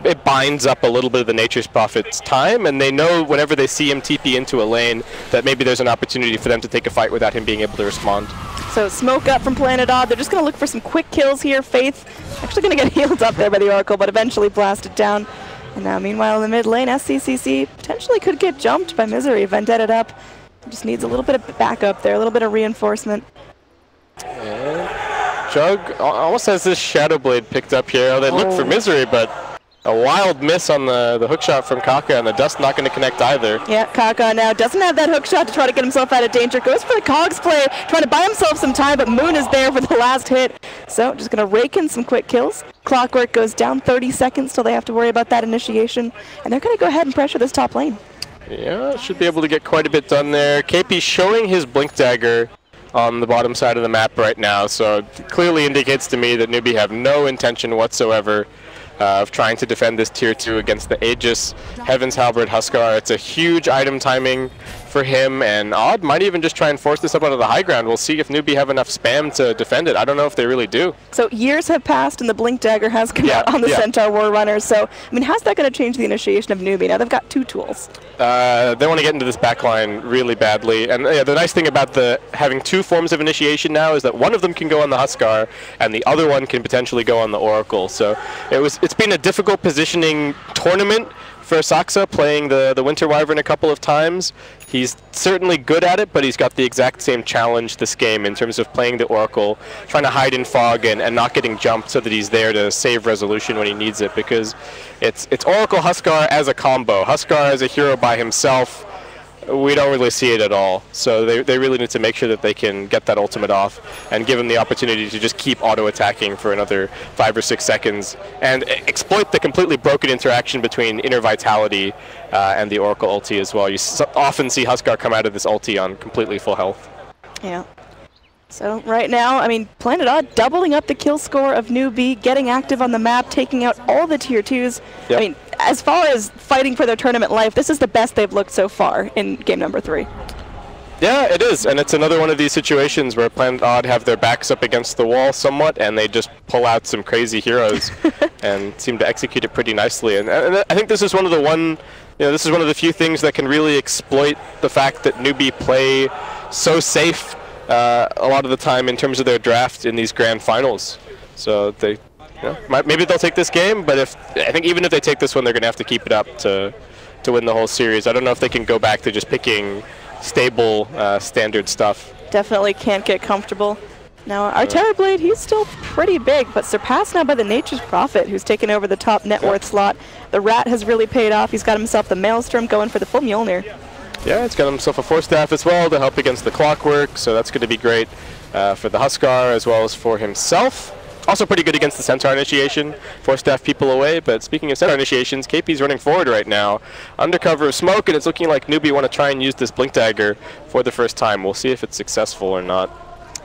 it binds up a little bit of the Nature's Prophet's time, and they know whenever they see him TP into a lane that maybe there's an opportunity for them to take a fight without him being able to respond. So smoke up from Planet Odd. They're just going to look for some quick kills here. Faith actually going to get healed up there by the Oracle, but eventually blasted down. And now, meanwhile, in the mid lane, SCCC potentially could get jumped by Misery. Vendetted up. Just needs a little bit of backup there, a little bit of reinforcement. And Jug almost has this Shadow Blade picked up here. They look for Misery, but a wild miss on the hook shot from Kaka, and the Dust not going to connect either. Yeah, Kaka now doesn't have that hook shot to try to get himself out of danger. Goes for the Cogs play, trying to buy himself some time, but Moon is there for the last hit. So just going to rake in some quick kills. Clockwork goes down 30 seconds till they have to worry about that initiation, and they're going to go ahead and pressure this top lane. Yeah, should be able to get quite a bit done there. KP showing his Blink Dagger on the bottom side of the map right now, so it clearly indicates to me that Newbee have no intention whatsoever of trying to defend this tier 2 against the Aegis Heaven's Halberd Huskar. It's a huge item timing for him, and Odd might even just try and force this up onto the high ground. We'll see if Newbee have enough spam to defend it. I don't know if they really do. So years have passed and the Blink Dagger has come out on the Centaur War Runner. So, I mean, how's that going to change the initiation of Newbee? Now they've got 2 tools. They want to get into this backline really badly. And the nice thing about having 2 forms of initiation now is that one of them can go on the Huskar and the other one can potentially go on the Oracle. So it's been a difficult positioning tournament for Saksa, playing the Winter Wyvern a couple of times. He's certainly good at it, but he's got the exact same challenge this game in terms of playing the Oracle, trying to hide in fog and not getting jumped so that he's there to save resolution when he needs it, because it's Oracle Huskar as a combo. Huskar as a hero by himself we don't really see it at all. So they really need to make sure that they can get that ultimate off and give him the opportunity to just keep auto-attacking for another 5 or 6 seconds and exploit the completely broken interaction between Inner Vitality and the Oracle ulti as well. You often see Huskar come out of this ulti on completely full health. Yeah. So right now, I mean, Planet Odd doubling up the kill score of NewBee, getting active on the map, taking out all the tier 2s. Yep. I mean, as far as fighting for their tournament life, this is the best they've looked so far in game number 3. Yeah, it is, and it's another one of these situations where Planet Odd have their backs up against the wall somewhat, and they just pull out some crazy heroes and seem to execute it pretty nicely. And I think this is one of the few things that can really exploit the fact that NewBee play so safe a lot of the time in terms of their draft in these grand finals. So they, maybe they'll take this game, but I think even if they take this one, they're going to have to keep it up to win the whole series. I don't know if they can go back to just picking stable, standard stuff. Definitely can't get comfortable. Now, our Terrorblade, he's still pretty big, but surpassed now by the Nature's Prophet, who's taken over the top net worth slot. The Rat has really paid off. He's got himself the Maelstrom going for the full Mjolnir. Yeah, it's got himself a Force Staff as well to help against the Clockwork, so that's going to be great for the Huskar as well as for himself. Also pretty good against the Centaur Initiation, Force Staff people away, but speaking of Centaur Initiations, KP's running forward right now, under cover of smoke, and it's looking like NewBee want to try and use this Blink Dagger for the first time. We'll see if it's successful or not.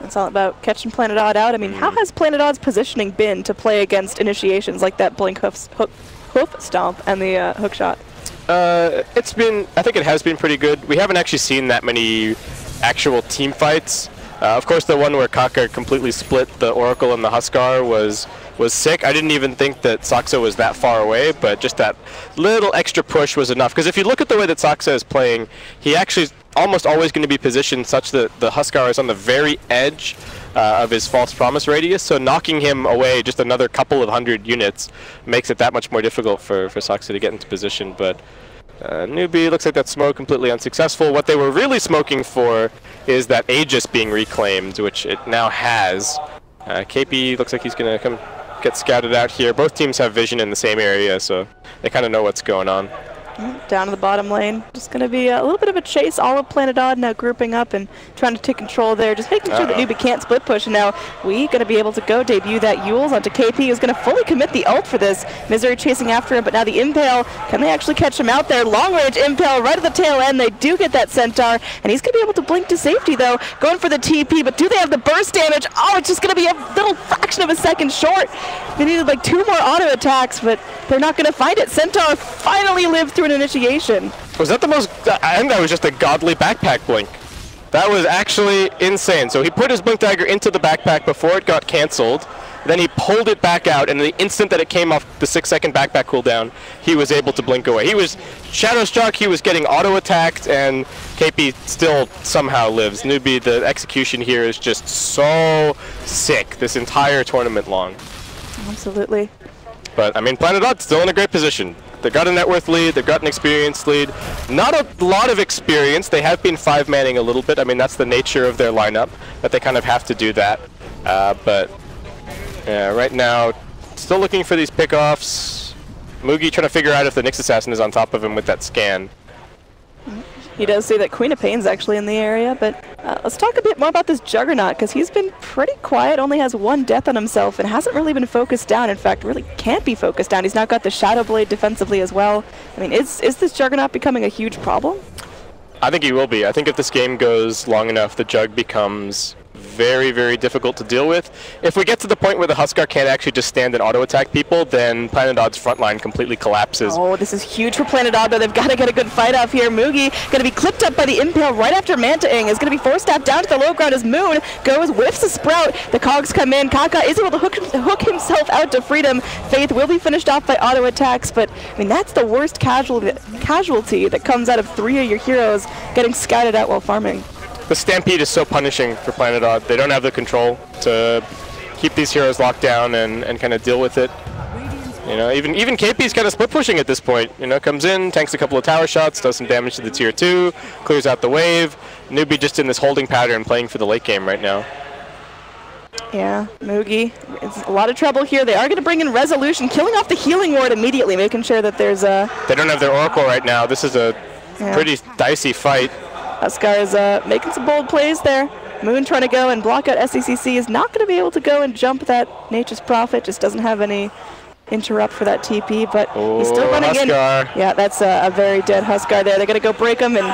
It's all about catching Planet Odd out. I mean, how has Planet Odd's positioning been to play against initiations like that Blink Hoof Stomp and the Hook Shot? I think it has been pretty good. We haven't actually seen that many actual team fights. Of course, the one where Kaka completely split the Oracle and the Huskar was sick. I didn't even think that Saksa was that far away, but just that little extra push was enough. Because if you look at the way that Saksa is playing, he actually is almost always going to be positioned such that the Huskar is on the very edge of his false promise radius, so knocking him away just another couple of 100 units makes it that much more difficult for Saksa to get into position. But NewBee looks like that smoke completely unsuccessful. What they were really smoking for is that Aegis being reclaimed, which it now has. KP looks like he's going to come get scouted out here. Both teams have vision in the same area, so they kind of know what's going on. Down to the bottom lane. Just going to be a little bit of a chase. All of Planet Odd now grouping up and trying to take control there. Just making sure that NewBee can't split push. And now we going to be able to go debut that Yules onto KP, who's going to fully commit the ult for this. Misery chasing after him, but now the Impale. Can they actually catch him out there? Long range Impale right at the tail end. They do get that Centaur, and he's going to be able to blink to safety though. Going for the TP, but do they have the burst damage? Oh, it's just going to be a little fraction of a second short. They needed like 2 more auto attacks, but they're not going to find it. Centaur finally lived through an initiation. Was that the most... I think that was just a godly backpack blink. That was actually insane. So he put his Blink Dagger into the backpack before it got cancelled. Then he pulled it back out, and the instant that it came off the 6-second backpack cooldown, he was able to blink away. He was shadow struck, he was getting auto-attacked, and KP still somehow lives. NewBee, the execution here is just so sick this entire tournament long. Absolutely. But, I mean, Planet Odd still in a great position. They've got a net worth lead, they've got an experience lead. Not a lot of experience, they have been 5-manning a little bit. I mean, that's the nature of their lineup, that they kind of have to do that. But yeah, right now, still looking for these pickoffs. Mugi trying to figure out if the Nyx Assassin is on top of him with that scan. He does say that Queen of Pain's actually in the area, but let's talk a bit more about this Juggernaut, because he's been pretty quiet, only has 1 death on himself, and hasn't really been focused down. In fact, really can't be focused down. He's now got the Shadow Blade defensively as well. I mean, is this Juggernaut becoming a huge problem? I think he will be. I think if this game goes long enough, the Jug becomes very, very difficult to deal with. If we get to the point where the Huskar can't actually just stand and auto-attack people, then Planet Odd's front line completely collapses. Oh, this is huge for Planet Odd, though. They've got to get a good fight off here. Mugi going to be clipped up by the Impale right after Manta-ing. Is going to be Force Staff down to the low ground as Moon goes, whiffs a Sprout. The Cogs come in. Kaka is able to hook himself out to freedom. Faith will be finished off by auto-attacks, but I mean, that's the worst casualty that comes out of 3 of your heroes getting scouted out while farming. The Stampede is so punishing for Planet Odd. They don't have the control to keep these heroes locked down and kind of deal with it. You know, even KP's kind of split pushing at this point. You know, comes in, tanks a couple of tower shots, does some damage to the tier 2, clears out the wave. NewBee just in this holding pattern, playing for the late game right now. Yeah, Mugi, it's a lot of trouble here. They are going to bring in Resolution, killing off the healing ward immediately, making sure that there's a... They don't have their Oracle right now. This is a Pretty dicey fight. Huskar is making some bold plays there. Moon trying to go and block out SCCC is not going to be able to go and jump that Nature's Prophet. Just doesn't have any interrupt for that TP, but he's still running Huskar. in. Yeah, that's a very dead Huskar there. They're going to go break him and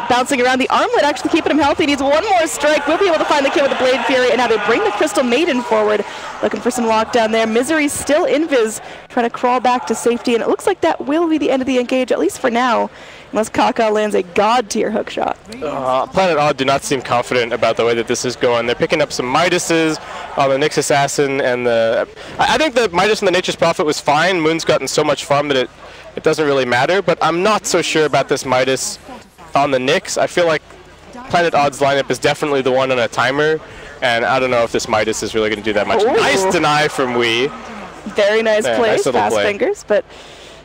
bouncing around. The armlet actually keeping him healthy. Needs one more strike. We'll be able to find the kill with the Blade Fury, and now they bring the Crystal Maiden forward, looking for some lockdown there. Misery's still invis, trying to crawl back to safety, and it looks like that will be the end of the engage, at least for now, unless Kaka lands a god-tier hook shot. Planet Odd do not seem confident about the way that this is going. They're picking up some Midases on the Nyx Assassin, and the... I think the Midas and the Nature's Prophet was fine. Moon's gotten so much farm that it doesn't really matter, but I'm not so sure about this Midas on the Nyx. I feel like Planet Odd's lineup is definitely the one on a timer, and I don't know if this Midas is really going to do that much. Ooh. Nice deny from Wee. Very nice play, nice fast play. fingers, but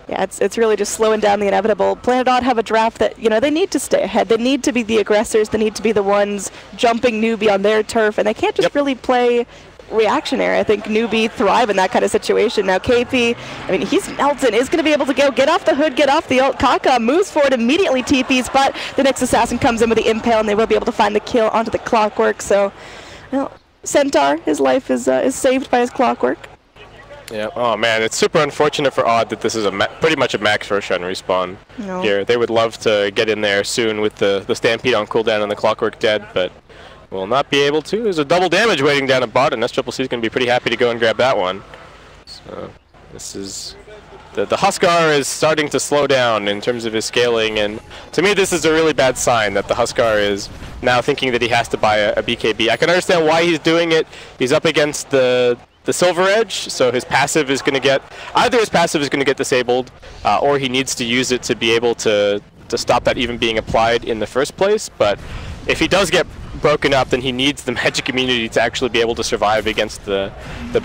yeah, it's really just slowing down the inevitable. Planet Odd have a draft that, you know, they need to stay ahead. They need to be the aggressors. They need to be the ones jumping Newbee on their turf, and they can't just really play reactionary. I think Newbee thrive in that kind of situation. Now KP, I mean, he's melting, is going to be able to go get off the hood, get off the ult. Kaka moves forward, immediately TPs, but the next assassin comes in with the impale, and they will be able to find the kill onto the clockwork. So, you know, Centaur, his life is saved by his clockwork. Yeah. Oh man, it's super unfortunate for Odd that this is pretty much a max Roshan respawn here. They would love to get in there soon with the Stampede on cooldown and the Clockwork dead, but will not be able to. There's a double damage waiting down at bot, and SCCC is going to be pretty happy to go and grab that one. So this is... The Huskar is starting to slow down in terms of his scaling, and to me this is a really bad sign that the Huskar is now thinking that he has to buy a BKB. I can understand why he's doing it. He's up against the Silver Edge, so his passive is going to get... Either his passive is going to get disabled, or he needs to use it to be able to stop that even being applied in the first place, but if he does get broken up, then he needs the magic immunity to actually be able to survive against the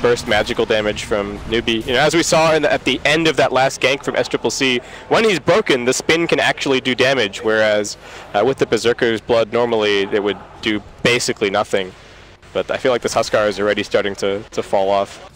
burst magical damage from Newbee. You know, as we saw at the end of that last gank from SCCC, when he's broken, the spin can actually do damage, whereas with the Berserker's Blood, normally it would do basically nothing. But I feel like this Huskar is already starting to fall off.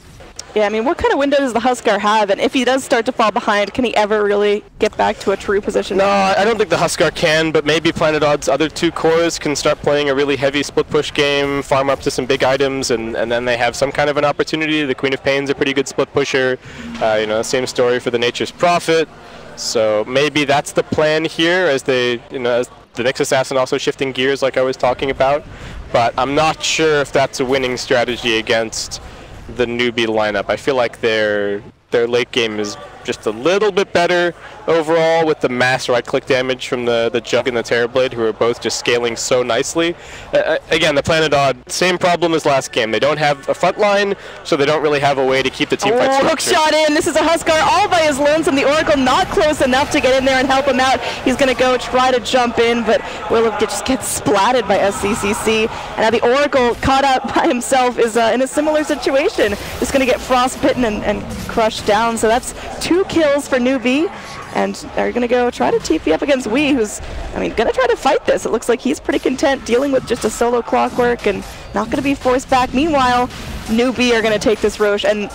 Yeah, I mean, what kind of window does the Huskar have? And if he does start to fall behind, can he ever really get back to a true position? No, I don't think the Huskar can, but maybe Planet Odd's other two cores can start playing a really heavy split push game, farm up to some big items, and then they have some kind of an opportunity. The Queen of Pain's a pretty good split pusher. You know, same story for the Nature's Prophet. So maybe that's the plan here, as they, you know, as the Nyx Assassin also shifting gears like I was talking about. But I'm not sure if that's a winning strategy against the Newbee lineup. I feel like their late game is just a little bit better overall, with the mass right-click damage from the Jug and the Terrorblade, who are both just scaling so nicely. Again, the Planet Odd, same problem as last game. They don't have a front line, so they don't really have a way to keep the team fight structured. Hook shot in. This is a Huskar all by his lonesome. The Oracle not close enough to get in there and help him out. He's going to go try to jump in, but will just get splatted by SCCC. And now the Oracle, caught up by himself, is in a similar situation. Just going to get frostbitten and crushed down. So that's 2 kills for Newbee. And they're going to go try to TP up against Wee, who's, I mean, going to try to fight this. It looks like he's pretty content dealing with just a solo Clockwork and not going to be forced back. Meanwhile, Newbee are going to take this Roche, and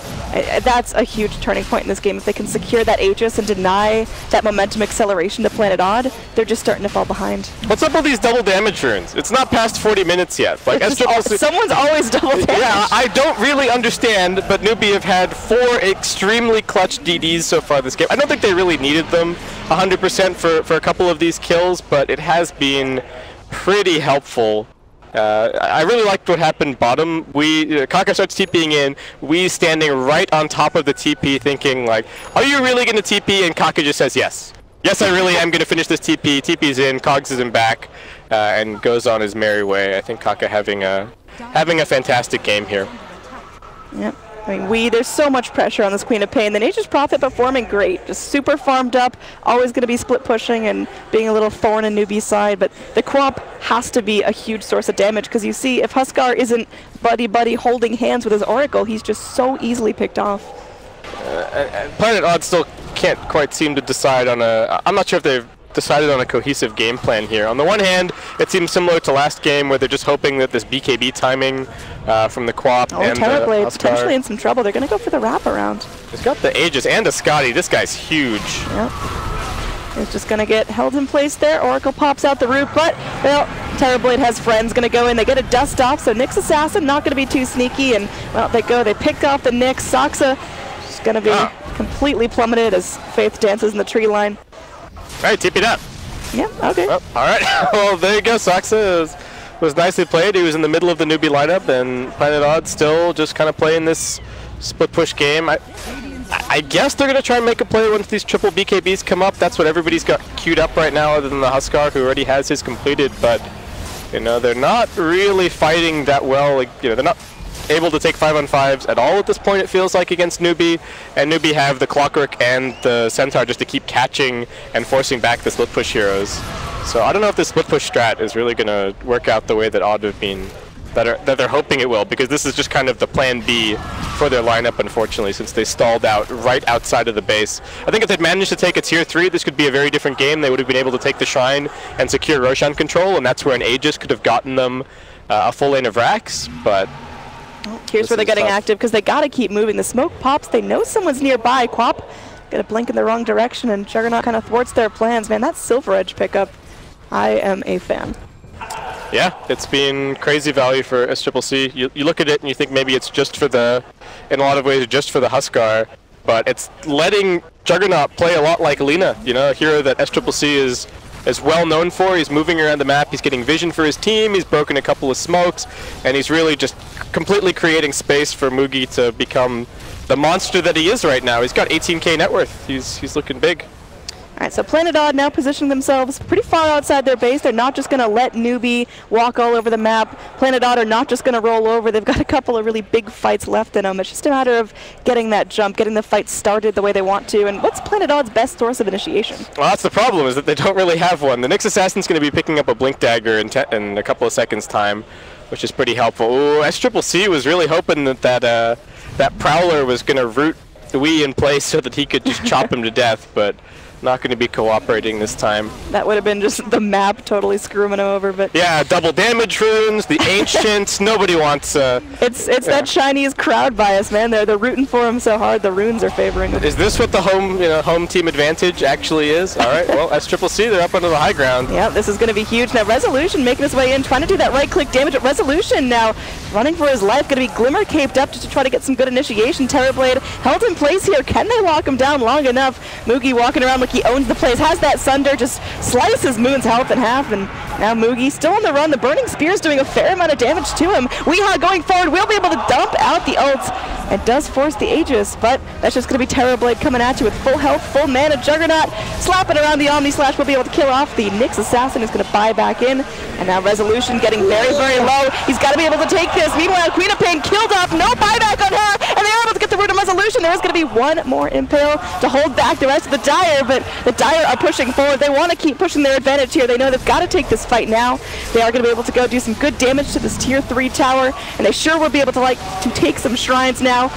that's a huge turning point in this game. If they can secure that Aegis and deny that momentum acceleration to Planet Odd, they're just starting to fall behind. What's up with these double damage runes? It's not past 40 minutes yet. Like someone's always double damage. Yeah, I don't really understand, but Newbee have had 4 extremely clutch DDs so far this game. I don't think they really needed them 100% for a couple of these kills, but it has been pretty helpful. I really liked what happened bottom. Kaka starts TPing in, we standing right on top of the TP thinking like, are you really going to TP? And Kaka just says yes. Yes, I really am going to finish this TP. TP's in, Cogs is in back, and goes on his merry way. I think Kaka having a fantastic game here. Yep. I mean, there's so much pressure on this Queen of Pain. The Nature's Prophet performing great, just super farmed up, always going to be split pushing and being a little thorn in Newbee's side, but the Quap has to be a huge source of damage, because you see, if Huskar isn't buddy holding hands with his Oracle, he's just so easily picked off. Planet Odd still can't quite seem to decide on I'm not sure if they've decided on a cohesive game plan here. On the one hand, it seems similar to last game, where they're just hoping that this BKB timing from the Quap and Terrorblade potentially in some trouble. They're going to go for the wraparound. He's got the Aegis and a Scotty. This guy's huge. Yep. It's just going to get held in place there. Oracle pops out the root, but, well, Terrorblade has friends going to go in. They get a dust off, so Nyx Assassin not going to be too sneaky, and, well, they pick off the Nyx. Soxa is going to be completely plummeted as Faith dances in the tree line. All right, TP'd up. Yeah, okay. Well, all right. Well, there you go. Soxa was nicely played. He was in the middle of the Newbee lineup, and Planet Odd still just kind of playing this split push game. I guess they're going to try and make a play once these triple BKBs come up. That's what everybody's got queued up right now, other than the Huskar, who already has his completed. But, you know, they're not really fighting that well. Like, you know, they're not able to take 5-on-5s at all at this point, it feels like, against Newbee. And Newbee have the Clockwork and the Centaur just to keep catching and forcing back the split push heroes. So I don't know if this split push strat is really going to work out the way that Odd have been, that they're hoping it will, because this is just kind of the plan B for their lineup, unfortunately, since they stalled out right outside of the base. I think if they'd managed to take a tier 3, this could be a very different game. They would have been able to take the Shrine and secure Roshan control, and that's where an Aegis could have gotten them a full lane of racks, but... Well, here's where they're getting active, because they got to keep moving. The smoke pops. They know someone's nearby. Quap got to blink in the wrong direction, and Juggernaut kind of thwarts their plans. Man, that Silver Edge pickup, I am a fan. Yeah, it's been crazy value for SCCC. You look at it and you think maybe it's just for the, in a lot of ways, just for the Huskar, but it's letting Juggernaut play a lot like Lina, you know, a hero that SCCC is well known for. He's moving around the map, he's getting vision for his team, he's broken a couple of smokes, and he's really just completely creating space for Mugi to become the monster that he is right now. He's got 18k net worth. He's looking big. All right, so Planet Odd now positioning themselves pretty far outside their base. They're not just going to let Newbee walk all over the map. Planet Odd are not just going to roll over. They've got a couple of really big fights left in them. It's just a matter of getting that jump, getting the fight started the way they want to. And what's Planet Odd's best source of initiation? Well, that's the problem, is that they don't really have one. The Nyx Assassin's going to be picking up a Blink Dagger in a couple of seconds' time, which is pretty helpful. Ooh, SCCC was really hoping that Prowler was going to root the Wii in place so that he could just chop him to death, but not going to be cooperating this time. That would have been just the map totally screwing him over, but... Yeah, double damage runes, the Ancients, nobody wants... It's that Chinese crowd bias, man. They're rooting for him so hard, the runes are favoring him. Is this what the home team advantage actually is? All right, well, SCCC, they're up under the high ground. Yeah, this is going to be huge. Now, Resolution making his way in, trying to do that right-click damage at Resolution now. Running for his life, going to be Glimmer caped up just to try to get some good initiation. Terrorblade held in place here. Can they lock him down long enough? Mugi walking around like he owns the place, has that Sunder, just slices Moon's health in half, and now Mugi still on the run. The Burning Spear's doing a fair amount of damage to him. Weehaw going forward will be able to dump out the ult, and does force the Aegis, but that's just going to be Terrorblade coming at you with full health, full mana. Juggernaut slapping around the Omni Slash will be able to kill off the Nyx Assassin, who's going to buy back in, and now Resolution getting very, very low. He's got to be able to take this. Meanwhile, Queen of Pain killed off, no buyback on her, and they're able to get the root of Resolution. There is going to be one more Impale to hold back the rest of the Dire, but the Dire are pushing forward. They want to keep pushing their advantage here. They know they've got to take this fight now. They are going to be able to go do some good damage to this tier 3 tower, and they sure will be able to take some shrines now.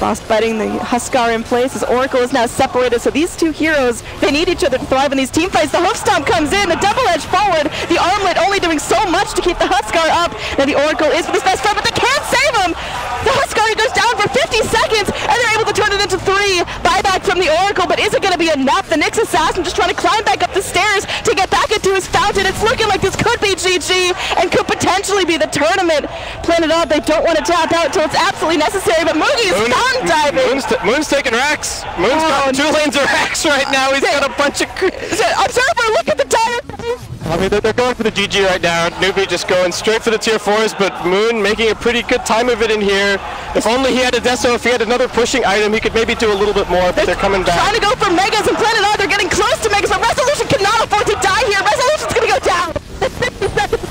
Frostbiting the Huskar in place as Oracle is now separated, so these two heroes, they need each other to thrive in these team fights. The Hoof Stomp comes in, the double edge forward, the Armlet only doing so much to keep the Huskar up. Now the Oracle is for his best friend, but they can't save him! The Huskar goes down for 50 seconds, and they're able to turn it into 3. Buyback from the Oracle, but is it going to be enough? The Nyx Assassin just trying to climb back up the stairs to get back into his fountain. It's looking like this could be GG, and could potentially be the tournament. Planet Odd, they don't want to tap out until it's absolutely necessary, but Mugi is diving. Moon's taking racks. Moon's got 2 lanes of racks right now. He's got a bunch of... Observer, look at the Dire. I mean, they're going for the GG right now. Newbee just going straight for the tier 4s, but Moon making a pretty good time of it in here. If only he had a NESO, if he had another pushing item, he could maybe do a little bit more, but they're coming back. Trying to go for Megas, and Planet Odd, they're getting close to Megas, but Resolution cannot afford to die here. Resolution's going to go down. 50 seconds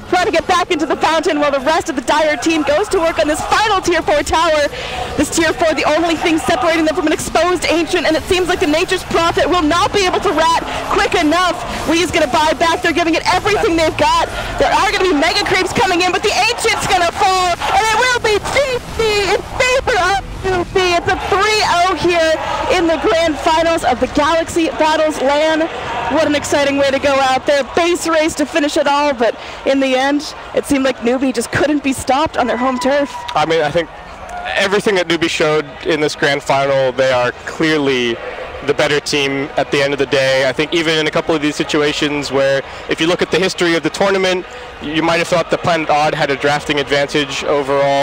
trying to get back into the fountain while the rest of the Dire team goes to work on this final tier 4 tower. This tier 4, the only thing separating them from an exposed Ancient, and it seems like the Nature's Prophet will not be able to rat quick enough. Wee's going to buy back. They're giving it everything they've got. There are going to be Mega Creeps coming in, but the Ancient's going to fall, and it will be GG in favor of Newbee. It's a 3-0 here in the grand finals of the Galaxy Battles LAN. What an exciting way to go out there. Base race to finish it all, but in the end, it seemed like Newbee just couldn't be stopped on their home turf. I mean, I think everything that Newbee showed in this grand final, they are clearly the better team at the end of the day. I think even in a couple of these situations where, if you look at the history of the tournament, you might have thought that Planet Odd had a drafting advantage overall.